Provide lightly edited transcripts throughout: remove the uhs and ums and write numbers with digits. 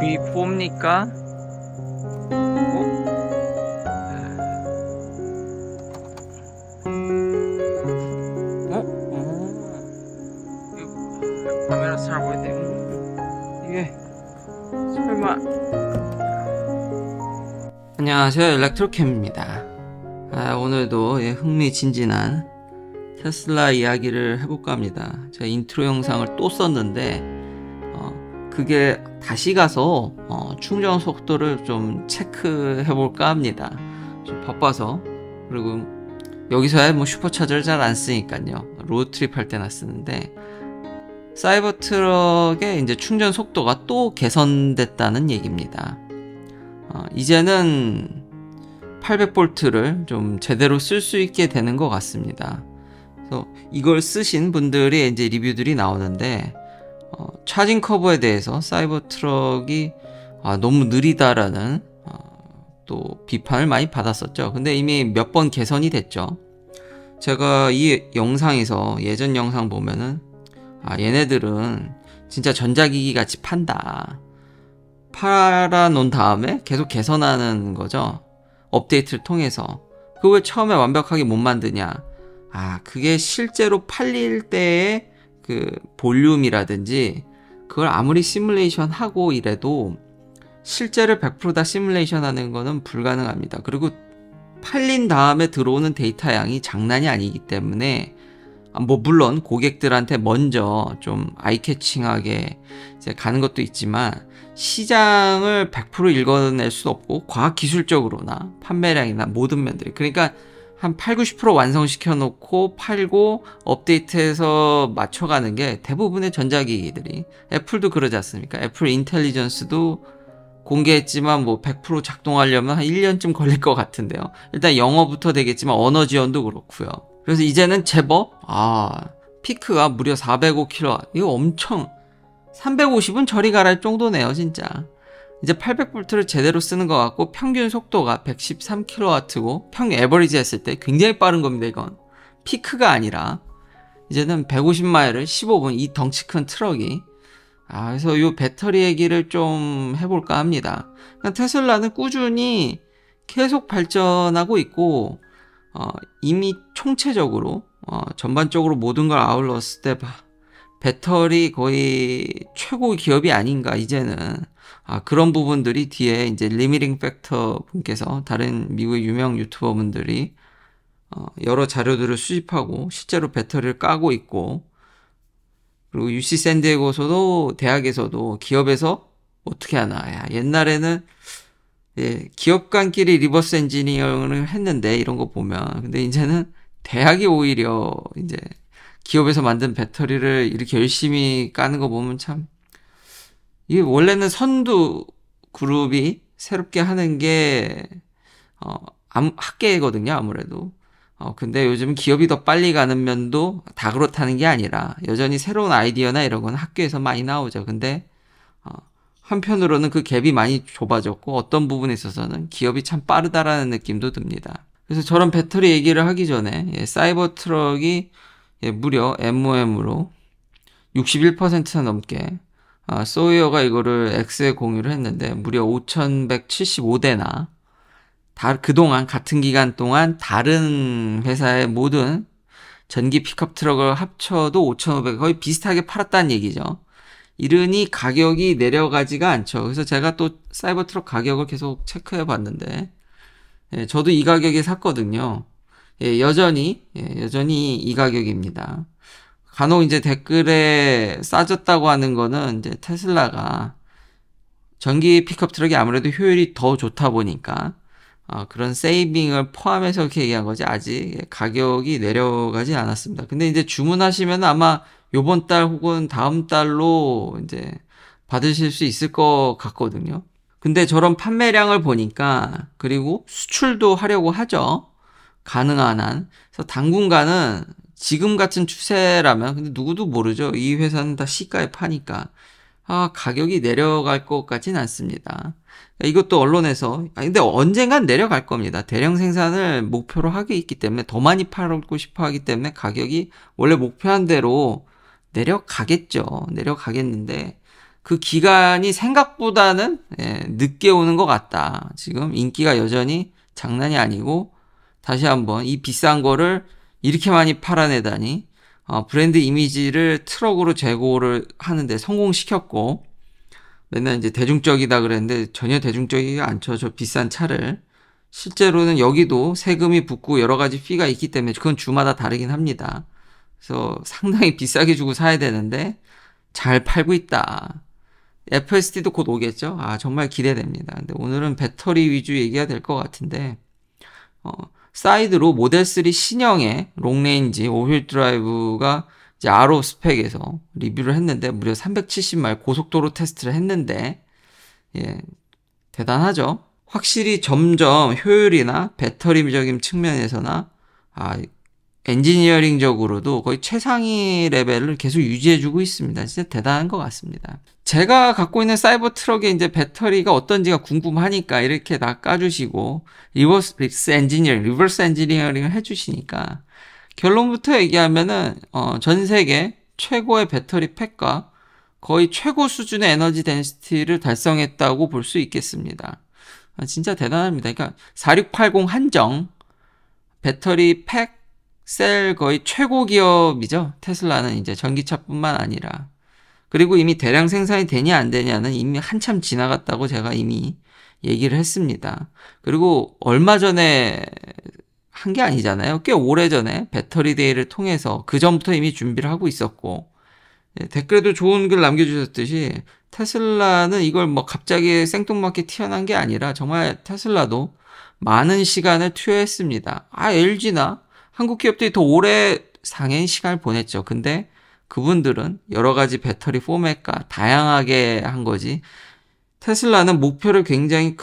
V4입니까? 카메라 잘 보이네. 이게 설마. 안녕하세요, 일렉트로캠입니다. 오늘도 흥미진진한 테슬라 이야기를 해볼까 합니다. 제가 인트로 영상을 또 썼는데 그게 다시 가서 충전 속도를 좀 체크해볼까 합니다. 좀 바빠서. 그리고 여기서야 뭐 슈퍼차저를 잘 안 쓰니까요. 로드트립 할 때나 쓰는데, 사이버트럭의 이제 충전 속도가 또 개선됐다는 얘기입니다. 이제는 800V를 좀 제대로 쓸 수 있게 되는 것 같습니다. 그래서 이걸 쓰신 분들의 이제 리뷰들이 나오는데, 차징 커브에 대해서 사이버트럭이 너무 느리다라는 또 비판을 많이 받았었죠. 근데 이미 몇 번 개선이 됐죠. 제가 이 영상에서 예전 영상 보면은 얘네들은 진짜 전자기기 같이 판다, 팔아놓은 다음에 계속 개선하는 거죠. 업데이트를 통해서. 그거 왜 처음에 완벽하게 못 만드냐? 그게 실제로 팔릴 때의 그 볼륨이라든지 그걸 아무리 시뮬레이션 하고 이래도 실제를 100% 다 시뮬레이션 하는 거는 불가능합니다. 그리고 팔린 다음에 들어오는 데이터 양이 장난이 아니기 때문에, 물론 고객들한테 먼저 좀 아이캐칭하게 이제 가는 것도 있지만, 시장을 100% 읽어낼 수 없고 과학기술적으로나 판매량이나 모든 면들이, 그러니까 한 80-90% 완성시켜 놓고 팔고 업데이트해서 맞춰가는 게 대부분의 전자기기들이, 애플도 그러지 않습니까? 애플 인텔리전스도 공개했지만 뭐 100% 작동하려면 한 1년쯤 걸릴 것 같은데요. 일단 영어부터 되겠지만 언어 지원도 그렇고요. 그래서 이제는 제법 피크가 무려 405kW, 이거 엄청, 350은 저리 가라 할 정도네요 진짜. 이제 800V를 제대로 쓰는 것 같고, 평균 속도가 113kW고 평균 에버리지 했을 때 굉장히 빠른 겁니다. 이건 피크가 아니라 이제는 150마일을 15분, 이 덩치 큰 트럭이. 그래서 이 배터리 얘기를 좀 해볼까 합니다. 테슬라는 꾸준히 계속 발전하고 있고, 이미 총체적으로 전반적으로 모든 걸 아울렀을 때 배터리 거의 최고 기업이 아닌가 이제는. 그런 부분들이 뒤에 이제 리미팅 팩터 분께서, 다른 미국의 유명 유튜버 분들이 여러 자료들을 수집하고 실제로 배터리를 까고 있고, 그리고 UC 샌디에고에서도, 대학에서도, 기업에서 어떻게 하나. 옛날에는 기업 간끼리 리버스 엔지니어링을 했는데, 이런 거 보면. 근데 이제는 대학이 오히려 이제 기업에서 만든 배터리를 이렇게 열심히 까는 거 보면 참, 이게 원래는 선두 그룹이 새롭게 하는 게 학계거든요, 아무래도. 근데 요즘 기업이 더 빨리 가는 면도 다 그렇다는 게 아니라, 여전히 새로운 아이디어나 이런 건 학교에서 많이 나오죠. 근데 한편으로는 그 갭이 많이 좁아졌고, 어떤 부분에 있어서는 기업이 참 빠르다라는 느낌도 듭니다. 그래서 저런 배터리 얘기를 하기 전에, 사이버 트럭이 무려 MOM으로 61%나 넘게, 소이어가 이거를 X에 공유를 했는데, 무려 5,175대나, 그동안 같은 기간 동안 다른 회사의 모든 전기 픽업 트럭을 합쳐도 5,500, 거의 비슷하게 팔았다는 얘기죠. 이러니 가격이 내려가지가 않죠. 그래서 제가 또 사이버 트럭 가격을 계속 체크해 봤는데, 저도 이 가격에 샀거든요. 여전히 이 가격입니다. 간혹 이제 댓글에 싸졌다고 하는 거는, 이제 테슬라가 전기 픽업 트럭이 아무래도 효율이 더 좋다 보니까 그런 세이빙을 포함해서 이렇게 얘기한 거지, 아직 가격이 내려가지 않았습니다. 근데 이제 주문하시면 아마 요번 달 혹은 다음 달로 이제 받으실 수 있을 것 같거든요. 근데 저런 판매량을 보니까, 그리고 수출도 하려고 하죠, 가능한 한. 그래서 당분간은 지금 같은 추세라면, 근데 누구도 모르죠. 이 회사는 다 시가에 파니까 가격이 내려갈 것 같진 않습니다. 이것도 언론에서, 근데 언젠간 내려갈 겁니다. 대량 생산을 목표로 하고 있기 때문에, 더 많이 팔고 싶어 하기 때문에 가격이 원래 목표한 대로 내려가겠죠. 내려가겠는데, 그 기간이 생각보다는 늦게 오는 것 같다. 지금 인기가 여전히 장난이 아니고 다시 한번 이 비싼 거를 이렇게 많이 팔아내다니 브랜드 이미지를 트럭으로 재고를 하는데 성공시켰고 맨날 이제 대중적이다 그랬는데 전혀 대중적이지 않죠. 저 비싼 차를. 실제로는 여기도 세금이 붙고 여러 가지 피가 있기 때문에 그건 주마다 다르긴 합니다. 그래서 상당히 비싸게 주고 사야 되는데 잘 팔고 있다. FSD도 곧 오겠죠? 정말 기대됩니다. 근데 오늘은 배터리 위주 얘기가 될 것 같은데, 사이드로 모델 3 신형의 롱레인지 5휠 드라이브가 이제 RO 스펙에서 리뷰를 했는데, 무려 370마일 고속도로 테스트를 했는데, 대단하죠? 확실히 점점 효율이나 배터리적인 측면에서나, 엔지니어링적으로도 거의 최상위 레벨을 계속 유지해주고 있습니다. 진짜 대단한 것 같습니다. 제가 갖고 있는 사이버 트럭의 이제 배터리가 어떤지가 궁금하니까 이렇게 다 까주시고 리버스 엔지니어링을 해주시니까 결론부터 얘기하면은 전 세계 최고의 배터리 팩과 거의 최고 수준의 에너지 덴시티를 달성했다고 볼 수 있겠습니다. 진짜 대단합니다. 그러니까 4680 한정 배터리 팩 셀 거의 최고 기업이죠. 테슬라는 이제 전기차뿐만 아니라. 그리고 이미 대량 생산이 되냐 안 되냐는 이미 한참 지나갔다고 제가 이미 얘기를 했습니다. 그리고 얼마 전에 한 게 아니잖아요. 꽤 오래전에 배터리 데이를 통해서 그 전부터 이미 준비를 하고 있었고 댓글에도 좋은 글 남겨주셨듯이 테슬라는 이걸 뭐 갑자기 생뚱맞게 튀어난 게 아니라 정말 테슬라도 많은 시간을 투여했습니다. LG나 한국 기업들이 더 오래 상행 시간을 보냈죠. 근데 그분들은 여러 가지 배터리 포맷과 다양하게 한 거지. 테슬라는 목표를 굉장히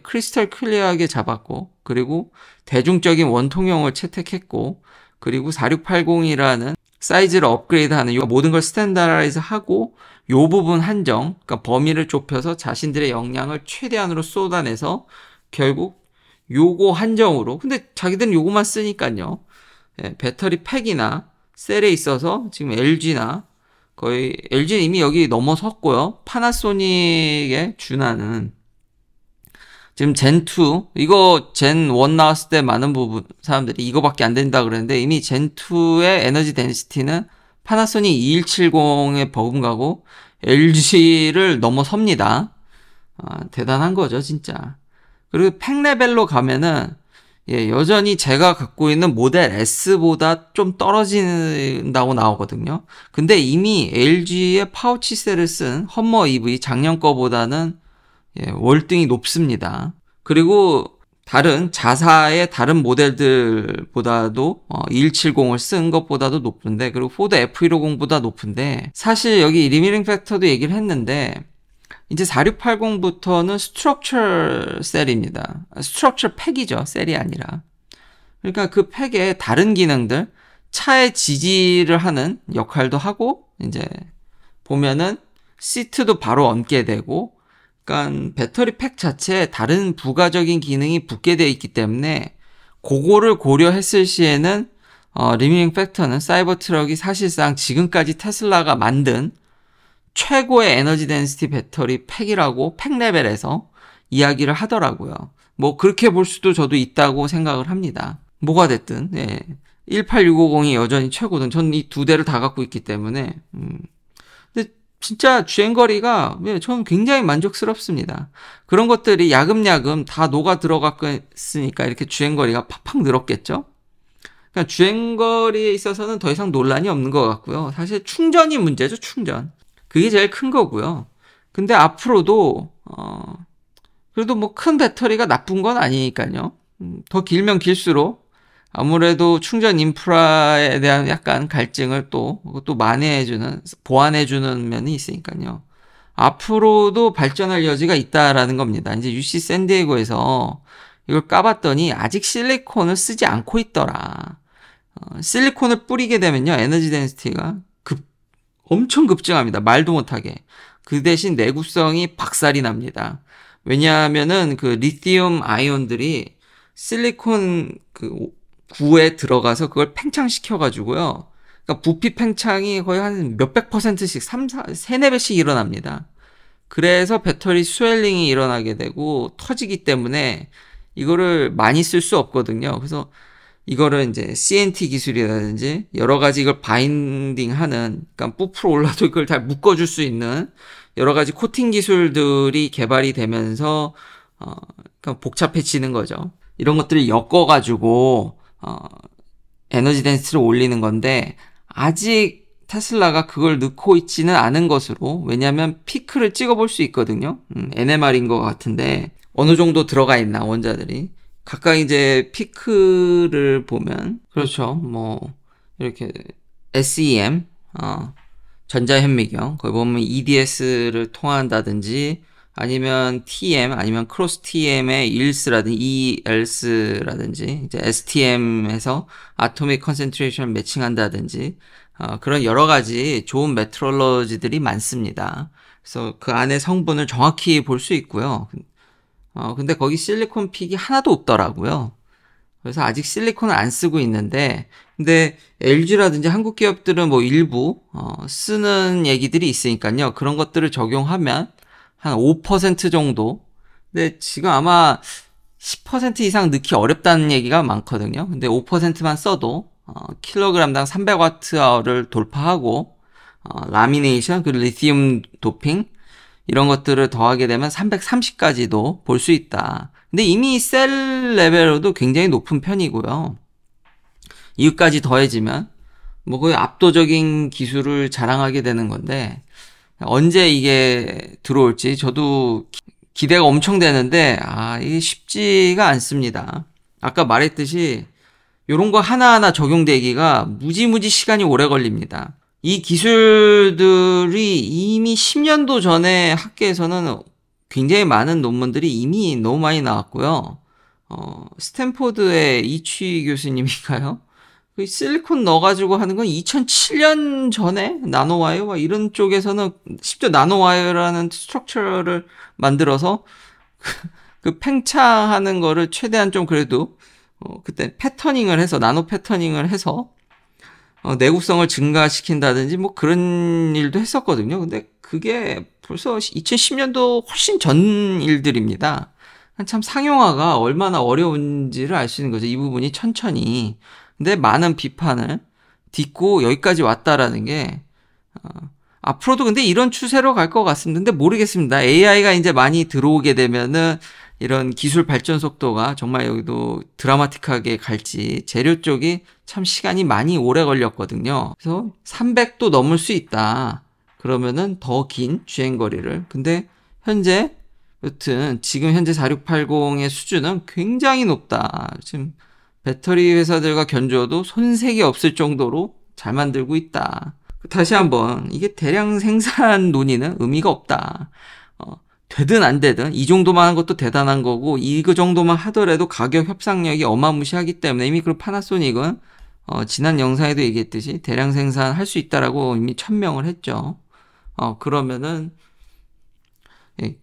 크리스탈 클리어하게 잡았고, 그리고 대중적인 원통형을 채택했고, 그리고 4680이라는 사이즈를 업그레이드하는 모든 걸 스탠다라이즈 하고, 요 부분 한정, 그러니까 범위를 좁혀서 자신들의 역량을 최대한으로 쏟아내서 결국 요거 한정으로, 근데 자기들은 요거만 쓰니까요. 배터리 팩이나 셀에 있어서 지금 LG나 거의 LG는 이미 여기 넘어섰고요. 파나소닉에 준하는 지금 젠2 이거 젠1 나왔을 때 많은 부분 사람들이 이거밖에 안 된다 그랬는데 이미 젠2의 에너지 덴시티는 파나소닉 2170에 버금가고 LG를 넘어섭니다. 대단한 거죠 진짜. 그리고 팩 레벨로 가면은 여전히 제가 갖고 있는 모델 S보다 좀 떨어진다고 나오거든요. 근데 이미 LG의 파우치 셀을 쓴 험머 EV 작년 거보다는 월등히 높습니다. 그리고 다른 자사의 다른 모델들보다도 2170을 쓴 것보다도 높은데, 그리고 포드 F150보다 높은데, 사실 여기 리미팅 팩터도 얘기를 했는데 이제 4680부터는 스트럭처 셀입니다. 스트럭처 팩이죠. 셀이 아니라. 그러니까 그 팩에 다른 기능들, 차의 지지를 하는 역할도 하고, 이제 보면은 시트도 바로 얹게 되고, 그러니까 배터리 팩 자체에 다른 부가적인 기능이 붙게 되어 있기 때문에 그거를 고려했을 시에는 리미팅 팩터는 사이버 트럭이 사실상 지금까지 테슬라가 만든 최고의 에너지 덴시티 배터리 팩이라고 팩 레벨에서 이야기를 하더라고요. 뭐 그렇게 볼 수도 저도 있다고 생각을 합니다. 뭐가 됐든 18650이 여전히 최고든 저는 이 두 대를 다 갖고 있기 때문에 근데 진짜 주행거리가 저는 굉장히 만족스럽습니다. 그런 것들이 야금야금 다 녹아 들어갔으니까 이렇게 주행거리가 팍팍 늘었겠죠. 그러니까 주행거리에 있어서는 더 이상 논란이 없는 것 같고요. 사실 충전이 문제죠. 충전. 그게 제일 큰 거고요. 근데 앞으로도 그래도 뭐 큰 배터리가 나쁜 건 아니니까요. 더 길면 길수록 아무래도 충전 인프라에 대한 약간 갈증을 또 보완해주는 면이 있으니까요. 앞으로도 발전할 여지가 있다라는 겁니다. 이제 UC 샌디에고에서 이걸 까봤더니 아직 실리콘을 쓰지 않고 있더라. 실리콘을 뿌리게 되면요, 에너지 덴시티가 엄청 급증합니다. 말도 못하게. 그 대신 내구성이 박살이 납니다. 왜냐하면은 그 리튬 아이온들이 실리콘 그 구에 들어가서 그걸 팽창시켜가지고요. 그러니까 부피 팽창이 거의 한 몇백 %씩 3-4배씩 일어납니다. 그래서 배터리 스웰링이 일어나게 되고 터지기 때문에 이거를 많이 쓸 수 없거든요. 그래서 이거를 이제 CNT 기술이라든지 여러 가지 이걸 바인딩하는, 그러니까 부풀어 올라도 이걸 잘 묶어줄 수 있는 여러 가지 코팅 기술들이 개발이 되면서 그러니까 복잡해지는 거죠. 이런 것들을 엮어가지고 에너지 덴시티를 올리는 건데 아직 테슬라가 그걸 넣고 있지는 않은 것으로, 왜냐하면 피크를 찍어볼 수 있거든요. NMR인 것 같은데 어느 정도 들어가 있나 원자들이 각각 이제 피크를 보면, 그렇죠, 뭐 이렇게 SEM 전자현미경 거기 보면 EDS를 통한다든지 아니면 TM 아니면 크로스 TM의 ELS라든지 이제 STM에서 아토믹 컨센트레이션 매칭한다든지 그런 여러 가지 좋은 메트롤로지들이 많습니다. 그래서 그 안에 성분을 정확히 볼 수 있고요. 근데 거기 실리콘 픽이 하나도 없더라고요. 그래서 아직 실리콘을 안 쓰고 있는데, 근데 LG라든지 한국 기업들은 뭐 일부 쓰는 얘기들이 있으니까요. 그런 것들을 적용하면 한 5% 정도. 근데 지금 아마 10% 이상 넣기 어렵다는 얘기가 많거든요. 근데 5%만 써도 킬로그램당 300Wh를 돌파하고 라미네이션, 그 리튬 도핑 이런 것들을 더하게 되면 330까지도 볼 수 있다. 근데 이미 셀 레벨로도 굉장히 높은 편이고요. 이것까지 더해지면 뭐 거의 압도적인 기술을 자랑하게 되는 건데, 언제 이게 들어올지 저도 기대가 엄청 되는데 이게 쉽지가 않습니다. 아까 말했듯이 요런 거 하나하나 적용되기가 무지무지 시간이 오래 걸립니다. 이 기술들이 이미 10년도 전에 학계에서는 굉장히 많은 논문들이 이미 너무 많이 나왔고요. 스탠포드의 이취 교수님인가요? 그 실리콘 넣어가지고 하는 건 2007년 전에 나노와이어 이런 쪽에서는 심지어 나노와이어라는 스트럭처를 만들어서 그 팽창하는 거를 최대한 좀 그래도 그때 패터닝을 해서 나노 패터닝을 해서 내구성을 증가시킨다든지 뭐 그런 일도 했었거든요. 근데 그게 벌써 2010년도 훨씬 전 일들입니다. 참 상용화가 얼마나 어려운지를 알 수 있는 거죠. 이 부분이 천천히. 근데 많은 비판을 딛고 여기까지 왔다라는 게 앞으로도 근데 이런 추세로 갈 것 같습니다. 근데 모르겠습니다. AI가 이제 많이 들어오게 되면은 이런 기술 발전 속도가 정말 여기도 드라마틱하게 갈지, 재료 쪽이 참 시간이 많이 오래 걸렸거든요. 그래서 300도 넘을 수 있다. 그러면은 더 긴 주행거리를. 근데 현재 여튼 지금 현재 4680의 수준은 굉장히 높다. 지금 배터리 회사들과 견주어도 손색이 없을 정도로 잘 만들고 있다. 다시 한번 이게 대량 생산 논의는 의미가 없다. 되든 안 되든 이 정도만 하는 것도 대단한 거고, 이거 정도만 하더라도 가격 협상력이 어마무시하기 때문에 이미 그 파나소닉은 지난 영상에도 얘기했듯이 대량 생산할 수 있다라고 이미 천명을 했죠. 그러면은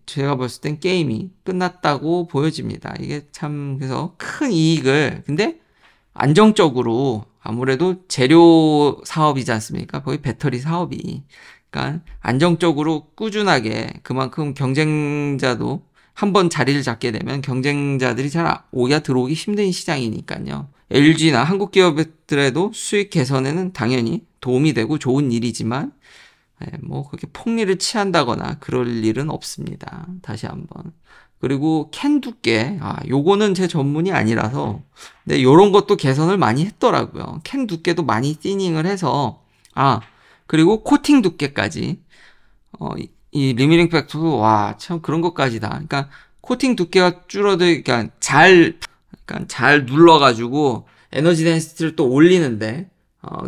제가 봤을 땐 게임이 끝났다고 보여집니다. 이게 참 그래서 큰 이익을, 근데 안정적으로, 아무래도 재료 사업이지 않습니까? 거의 배터리 사업이. 그러니까 안정적으로 꾸준하게, 그만큼 경쟁자도 한번 자리를 잡게 되면 경쟁자들이 잘 오야 들어오기 힘든 시장이니까요. LG나 한국 기업들에도 수익 개선에는 당연히 도움이 되고 좋은 일이지만 뭐 그렇게 폭리를 취한다거나 그럴 일은 없습니다. 다시 한번. 그리고 캔 두께, 요거는 제 전문이 아니라서, 근데 요런 것도 개선을 많이 했더라고요. 캔 두께도 많이 띠닝을 해서, 그리고 코팅 두께까지, 이 리미링 팩터도, 참 그런 것까지다. 그러니까 코팅 두께가 그러니까 잘 눌러가지고 에너지 덴시티를 또 올리는데,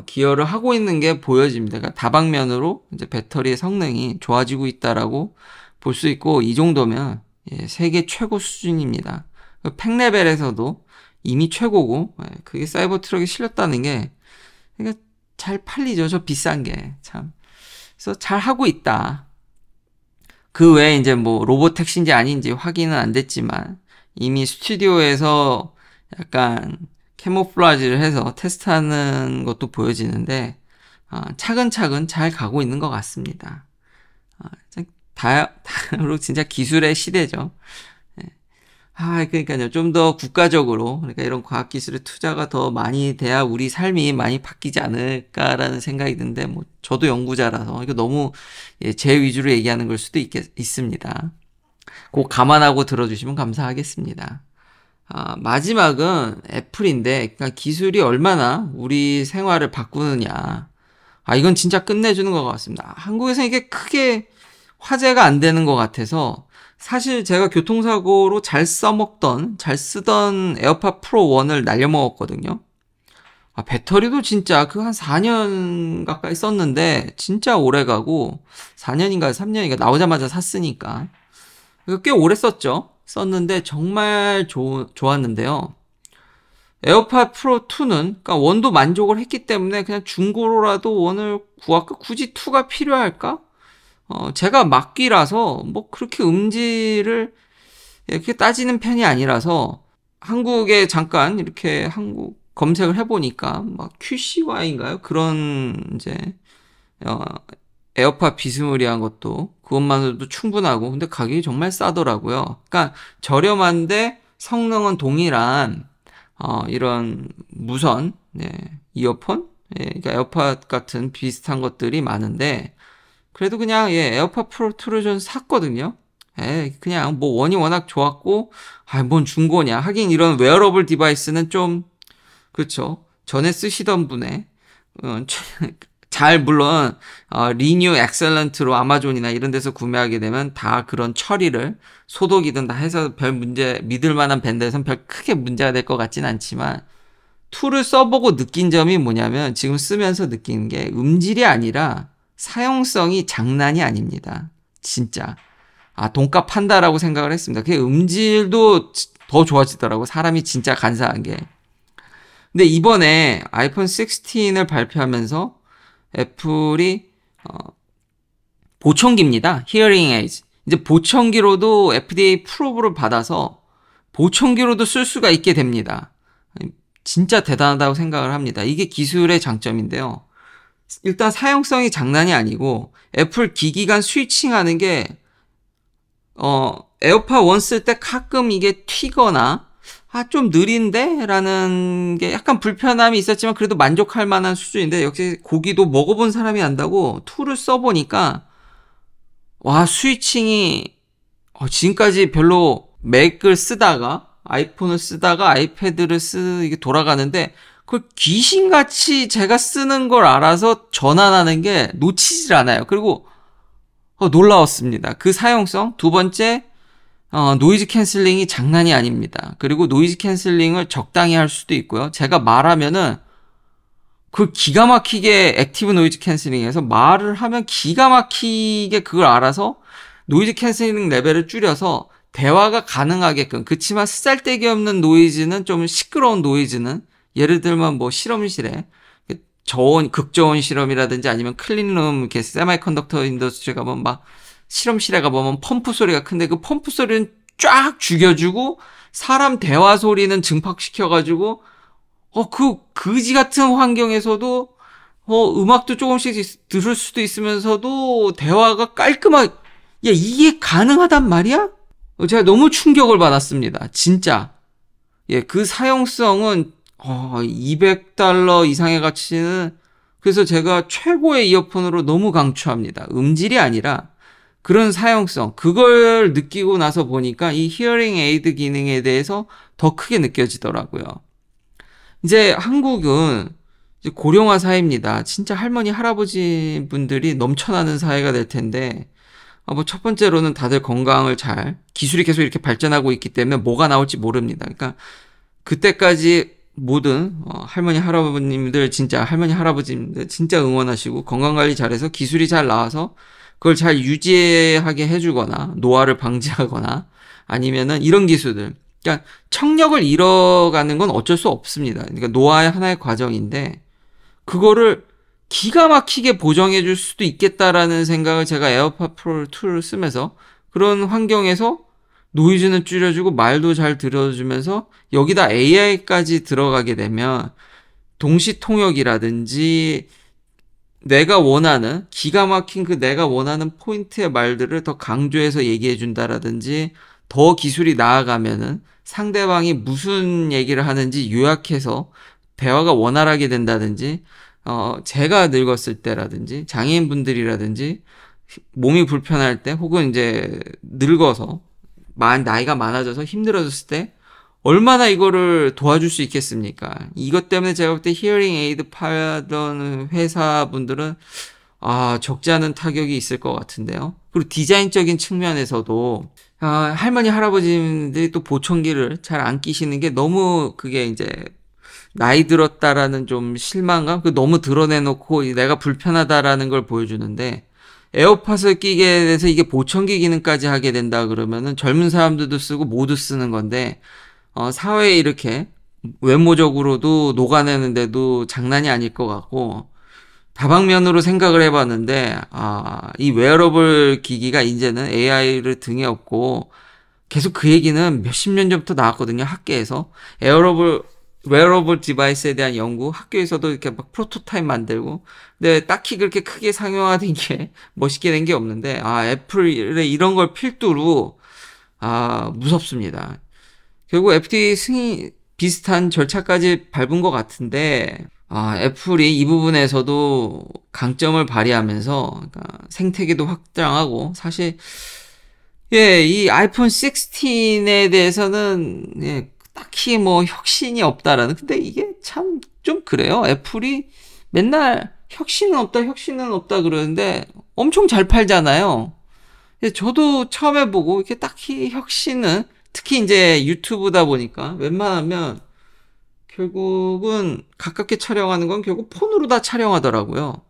기여를 하고 있는 게 보여집니다. 그러니까 다방면으로 이제 배터리의 성능이 좋아지고 있다라고 볼 수 있고, 이 정도면 세계 최고 수준입니다. 팩 레벨에서도 이미 최고고, 그게 사이버 트럭에 실렸다는 게 그러니까 잘 팔리죠. 저 비싼 게 참. 그래서 잘 하고 있다. 그 외에 이제 뭐 로봇 택시인지 아닌지 확인은 안 됐지만 이미 스튜디오에서 약간 캐모플라지를 해서 테스트하는 것도 보여지는데, 차근차근 잘 가고 있는 것 같습니다. 다로 진짜 기술의 시대죠. 그러니까요. 좀 더 국가적으로, 그러니까 이런 과학기술에 투자가 더 많이 돼야 우리 삶이 많이 바뀌지 않을까라는 생각이 드는데, 뭐, 저도 연구자라서, 이거 너무, 제 위주로 얘기하는 걸 수도 있습니다. 꼭 감안하고 들어주시면 감사하겠습니다. 마지막은 애플인데, 그러니까 기술이 얼마나 우리 생활을 바꾸느냐. 이건 진짜 끝내주는 것 같습니다. 한국에서 이게 크게 화제가 안 되는 것 같아서, 사실 제가 교통사고로 잘 쓰던 에어팟 프로 1을 날려먹었거든요. 배터리도 진짜 그 한 4년 가까이 썼는데 진짜 오래 가고 4년인가 3년인가 나오자마자 샀으니까 꽤 오래 썼는데 정말 좋았는데요. 에어팟 프로 2는 그러니까 1도 만족을 했기 때문에 그냥 중고로라도 1을 구할까? 굳이 2가 필요할까? 제가 막귀라서 뭐 그렇게 음질을 이렇게 따지는 편이 아니라서 한국에 잠깐 이렇게 한국 검색을 해보니까 막 QCY인가요? 그런 이제 에어팟 비스무리한 것도 그것만으로도 충분하고 근데 가격이 정말 싸더라고요. 그러니까 저렴한데 성능은 동일한 이런 무선 이어폰, 그러니까 에어팟 같은 비슷한 것들이 많은데. 그래도 그냥 에어팟 프로 2를 좀 샀거든요. 그냥 뭐 1이 워낙 좋았고 뭔 중고냐. 하긴 이런 웨어러블 디바이스는 좀 그렇죠. 전에 쓰시던 분의 물론 리뉴 엑셀런트로 아마존이나 이런 데서 구매하게 되면 다 그런 처리를 소독이든 다 해서 별 문제 믿을 만한 밴드에선 별 크게 문제가 될 것 같진 않지만 2를 써보고 느낀 점이 뭐냐면 지금 쓰면서 느끼는 게 음질이 아니라 사용성이 장난이 아닙니다. 진짜. 돈값 한다라고 생각을 했습니다. 그 음질도 더 좋아지더라고. 사람이 진짜 간사한 게. 근데 이번에 아이폰 16을 발표하면서 애플이 보청기입니다. 히어링 에이즈. 이제 보청기로도 FDA 프로브를 받아서 보청기로도 쓸 수가 있게 됩니다. 진짜 대단하다고 생각을 합니다. 이게 기술의 장점인데요. 일단 사용성이 장난이 아니고 애플 기기 간 스위칭하는 게 에어팟 1 쓸 때 가끔 이게 튀거나 좀 느린데? 라는 게 약간 불편함이 있었지만 그래도 만족할 만한 수준인데 역시 고기도 먹어본 사람이 안다고 2를 써보니까 스위칭이 지금까지 별로 맥을 쓰다가 아이폰을 쓰다가 아이패드를 이게 돌아가는데 그걸 귀신같이 제가 쓰는 걸 알아서 전환하는 게 놓치질 않아요. 그리고 놀라웠습니다. 그 사용성. 두 번째, 노이즈 캔슬링이 장난이 아닙니다. 그리고 노이즈 캔슬링을 적당히 할 수도 있고요. 제가 말하면은 그걸 기가 막히게 액티브 노이즈 캔슬링해서 말을 하면 기가 막히게 그걸 알아서 노이즈 캔슬링 레벨을 줄여서 대화가 가능하게끔. 그치만 쓰잘데기 없는 노이즈는 좀 시끄러운 노이즈는 예를 들면 뭐 실험실에 극저온 실험이라든지 아니면 클린룸 이렇게 세마이컨덕터 인더스트리 가보면 막 실험실에 가보면 펌프 소리가 큰데 그 펌프 소리는 쫙 죽여주고 사람 대화 소리는 증폭시켜가지고 그 그지 같은 환경에서도 음악도 조금씩 들을 수도 있으면서도 대화가 깔끔하게 이게 가능하단 말이야? 제가 너무 충격을 받았습니다. 진짜. 그 사용성은 $200 이상의 가치는 그래서 제가 최고의 이어폰으로 너무 강추합니다. 음질이 아니라 그런 사용성, 그걸 느끼고 나서 보니까 이 히어링 에이드 기능에 대해서 더 크게 느껴지더라고요. 이제 한국은 이제 고령화 사회입니다. 진짜 할머니, 할아버지 분들이 넘쳐나는 사회가 될 텐데 뭐 첫 번째로는 다들 건강을 기술이 계속 이렇게 발전하고 있기 때문에 뭐가 나올지 모릅니다. 그러니까 그때까지 모든 할머니 할아버님들 진짜 할머니 할아버지님들 진짜 응원하시고 건강관리 잘해서 기술이 잘 나와서 그걸 잘 유지하게 해주거나 노화를 방지하거나 아니면은 이런 기술들 그러니까 청력을 잃어가는 건 어쩔 수 없습니다. 그러니까 노화의 하나의 과정인데 그거를 기가 막히게 보정해 줄 수도 있겠다라는 생각을 제가 에어팟 프로 2를 쓰면서 그런 환경에서 노이즈는 줄여주고 말도 잘 들어주면서 여기다 AI까지 들어가게 되면 동시 통역이라든지 내가 원하는 기가 막힌 그 내가 원하는 포인트의 말들을 더 강조해서 얘기해 준다라든지 더 기술이 나아가면은 상대방이 무슨 얘기를 하는지 요약해서 대화가 원활하게 된다든지 제가 늙었을 때라든지 장애인분들이라든지 몸이 불편할 때 혹은 이제 늙어서 나이가 많아져서 힘들어졌을 때 얼마나 이거를 도와줄 수 있겠습니까? 이것 때문에 제가 볼 때 히어링 에이드 팔던 회사분들은 적지 않은 타격이 있을 것 같은데요. 그리고 디자인적인 측면에서도 할머니 할아버지들이 또 보청기를 잘 안 끼시는 게 너무 그게 이제 나이 들었다라는 좀 실망감, 그 너무 드러내놓고 내가 불편하다라는 걸 보여주는데 에어팟을 끼게 돼서 이게 보청기 기능까지 하게 된다 그러면은 젊은 사람들도 쓰고 모두 쓰는 건데 사회에 이렇게 외모적으로도 녹아내는데도 장난이 아닐 것 같고 다방면으로 생각을 해봤는데 이 웨어러블 기기가 이제는 AI를 등에 업고 계속 그 얘기는 몇십 년 전부터 나왔거든요. 학계에서 웨어러블 디바이스에 대한 연구, 학교에서도 이렇게 막 프로토타입 만들고, 근데 딱히 그렇게 크게 상용화된 게 멋있게 된 게 없는데 애플의 이런 걸 필두로 무섭습니다. 결국 FTA 승인 비슷한 절차까지 밟은 것 같은데 애플이 이 부분에서도 강점을 발휘하면서 그러니까 생태계도 확장하고 사실 이 아이폰 16에 대해서는 딱히 뭐 혁신이 없다라는 근데 이게 참 좀 그래요. 애플이 맨날 혁신은 없다 그러는데 엄청 잘 팔잖아요. 저도 처음에 보고 이렇게 딱히 혁신은 특히 이제 유튜브다 보니까 웬만하면 결국은 가깝게 촬영하는 건 결국 폰으로 다 촬영하더라고요.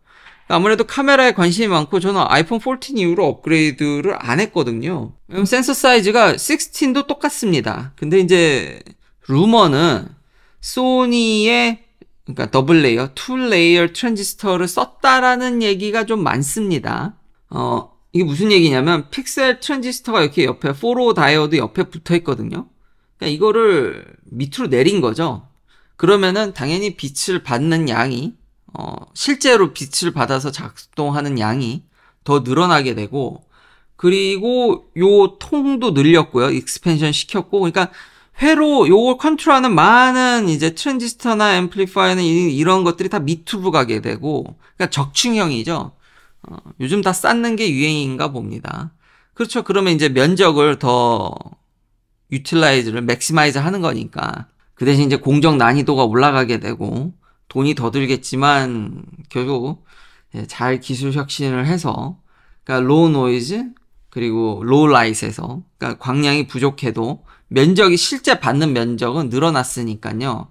아무래도 카메라에 관심이 많고 저는 아이폰 14 이후로 업그레이드를 안 했거든요. 센서 사이즈가 16도 똑같습니다. 근데 이제 루머는 소니의 그러니까 더블 레이어, 투 레이어 트랜지스터를 썼다라는 얘기가 좀 많습니다. 이게 무슨 얘기냐면 픽셀 트랜지스터가 이렇게 옆에 포로 다이오드 옆에 붙어 있거든요. 그러니까 이거를 밑으로 내린 거죠. 그러면은 당연히 빛을 받는 양이 실제로 빛을 받아서 작동하는 양이 더 늘어나게 되고 그리고 요 통도 늘렸고요. 익스펜션 시켰고 그러니까 회로 요걸 컨트롤하는 많은 이제 트랜지스터나 앰플리파이어는 이런 것들이 다 밑으로 가게 되고 그러니까 적층형이죠. 요즘 다 쌓는 게 유행인가 봅니다. 그렇죠. 그러면 이제 면적을 더 유틸라이즈를 맥시마이즈 하는 거니까 그 대신 이제 공정 난이도가 올라가게 되고 돈이 더 들겠지만 결국 잘 기술 혁신을 해서 그러니까 로우 노이즈 그리고 로우 라이트에서 그러니까 광량이 부족해도 면적이 실제 받는 면적은 늘어났으니까요.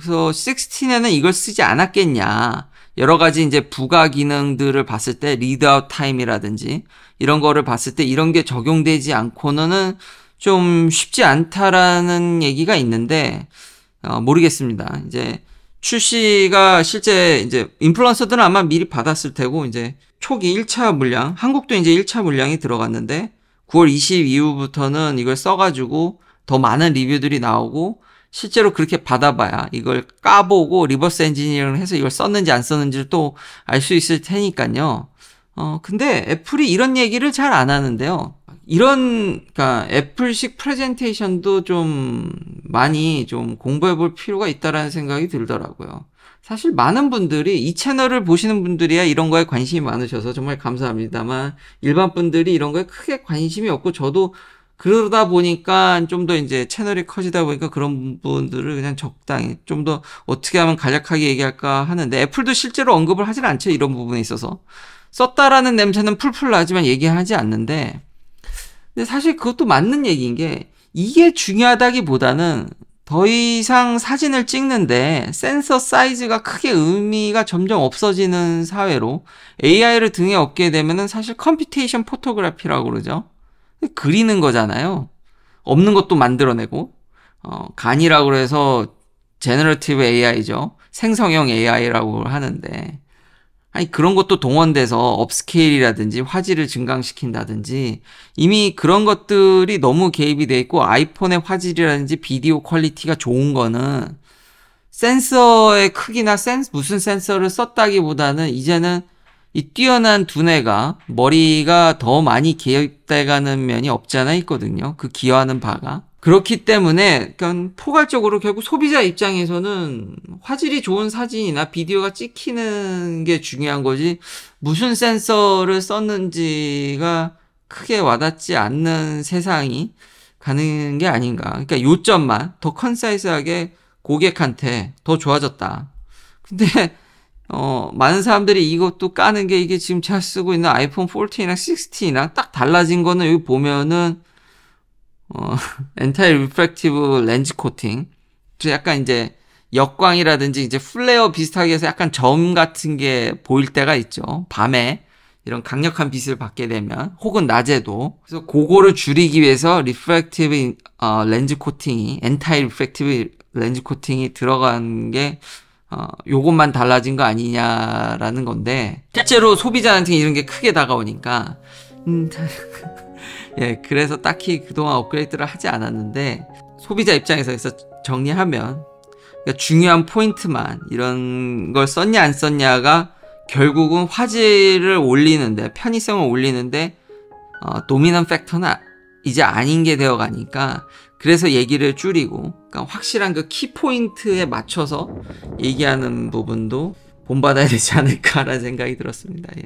그래서 16에는 이걸 쓰지 않았겠냐. 여러 가지 이제 부가 기능들을 봤을 때 리드아웃 타임이라든지 이런 거를 봤을 때 이런 게 적용되지 않고는 좀 쉽지 않다라는 얘기가 있는데 모르겠습니다. 이제 출시가 실제 이제 인플루언서들은 아마 미리 받았을 테고 이제 초기 1차 물량, 한국도 이제 1차 물량이 들어갔는데 9월 20 이후부터는 이걸 써가지고 더 많은 리뷰들이 나오고 실제로 그렇게 받아봐야 이걸 까보고 리버스 엔지니어링을 해서 이걸 썼는지 안 썼는지를 또 알 수 있을 테니까요. 근데 애플이 이런 얘기를 잘 안 하는데요. 그러니까 애플식 프레젠테이션도 좀 많이 좀 공부해 볼 필요가 있다라는 생각이 들더라고요. 사실 많은 분들이 이 채널을 보시는 분들이야 이런 거에 관심이 많으셔서 정말 감사합니다만 일반 분들이 이런 거에 크게 관심이 없고 저도 그러다 보니까 좀 더 이제 채널이 커지다 보니까 그런 분들을 그냥 적당히 좀 더 어떻게 하면 간략하게 얘기할까 하는데 애플도 실제로 언급을 하질 않죠. 이런 부분에 있어서. 썼다라는 냄새는 풀풀 나지만 얘기하지 않는데 근데 사실 그것도 맞는 얘기인 게 이게 중요하다기보다는 더 이상 사진을 찍는데 센서 사이즈가 크게 의미가 점점 없어지는 사회로 AI를 등에 업게 되면은 사실 컴퓨테이션 포토그래피라고 그러죠. 그리는 거잖아요. 없는 것도 만들어내고 간이라고 해서 제너러티브 AI죠. 생성형 AI라고 하는데 아니 그런 것도 동원돼서 업스케일이라든지 화질을 증강시킨다든지 이미 그런 것들이 너무 개입이 돼 있고 아이폰의 화질이라든지 비디오 퀄리티가 좋은 거는 센서의 크기나 무슨 센서를 썼다기보다는 이제는 이 뛰어난 두뇌가 머리가 더 많이 개입돼가는 면이 없지 않아 있거든요. 그 기여하는 바가. 그렇기 때문에 그냥 포괄적으로 결국 소비자 입장에서는 화질이 좋은 사진이나 비디오가 찍히는 게 중요한 거지 무슨 센서를 썼는지가 크게 와닿지 않는 세상이 가는 게 아닌가. 그러니까 요점만 더 컨사이스하게 고객한테 더 좋아졌다. 근데 많은 사람들이 이것도 까는 게 이게 지금 제가 쓰고 있는 아이폰 14랑 16랑 딱 달라진 거는 여기 보면은 엔타일 리프렉티브 렌즈 코팅. 약간 이제 역광이라든지 이제 플레어 비슷하게 해서 약간 점 같은 게 보일 때가 있죠. 밤에 이런 강력한 빛을 받게 되면 혹은 낮에도. 그래서 그거를 줄이기 위해서 리프렉티브 렌즈 코팅이 엔타일 리프렉티브 렌즈 코팅이 들어간 게 요것만 달라진 거 아니냐라는 건데 실제로 소비자한테 이런 게 크게 다가오니까 예, 그래서 딱히 그동안 업그레이드를 하지 않았는데 소비자 입장에서 정리하면 그러니까 중요한 포인트만 이런 걸 썼냐 안 썼냐가 결국은 화질을 올리는데 편의성을 올리는데 도미넌 팩터는 이제 아닌 게 되어 가니까 그래서 얘기를 줄이고 그러니까 확실한 그 키포인트에 맞춰서 얘기하는 부분도 본받아야 되지 않을까라는 생각이 들었습니다. 예.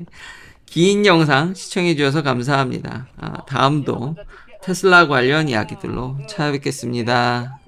긴 영상 시청해 주셔서 감사합니다. 다음도 테슬라 관련 이야기들로 찾아뵙겠습니다.